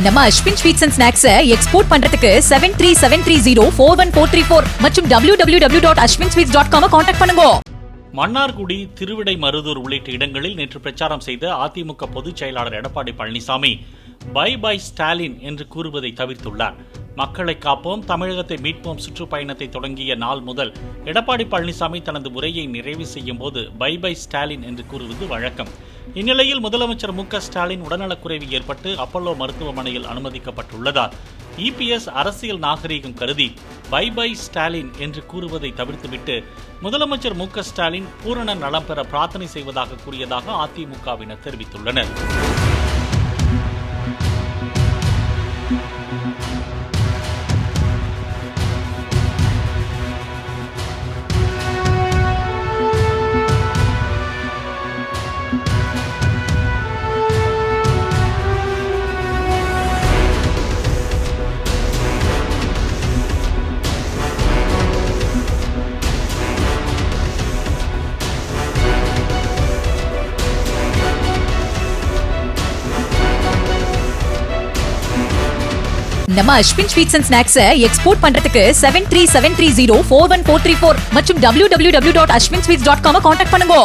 நம்ம Ashwin sweets and snacks export பண்றதுக்கு 7373041434 மற்றும் www.ashwinsweets.com கான்டாக்ட் பண்ணுங்க. மன்னார்குடி, திருவிடை மருதூர் உள்ளிட்ட இடங்களில் நேற்று பிரச்சாரம் செய்த அதிமுக பொதுச் செயலாளர் எடப்பாடி பழனிசாமி பை பை ஸ்டாலின் என்று கூறுவதை தவிர்த்துள்ளார். மக்களை காப்போம், தமிழகத்தை மீட்போம் சுற்றுப்பயணத்தை தொடங்கிய நாள் முதல் எடப்பாடி பழனிசாமி தனது உரையை நிறைவு செய்யும் போது பை பை ஸ்டாலின் என்று கூறுவது வழக்கம். இந்நிலையில் முதலமைச்சர் மு.க.ஸ்டாலின் உடல்நலக்குறைவு ஏற்பட்டு அப்பல்லோ மருத்துவமனையில் அனுமதிக்கப்பட்டுள்ளதால் இபிஎஸ் அரசியல் நாகரீகம் கருதி பை பை ஸ்டாலின் என்று கூறுவதை தவிர்த்துவிட்டு முதலமைச்சர் மு.க.ஸ்டாலின் பூரண நலம் பெற பிரார்த்தனை செய்வதாக கூறியதாக அதிமுகவினர் தெரிவித்துள்ளனர். நம்ம Ashwin sweets and snacks export பண்றதுக்கு 7373041434 மற்றும் www.ashwinsweets.com கான்டாக்ட் பண்ணுங்க.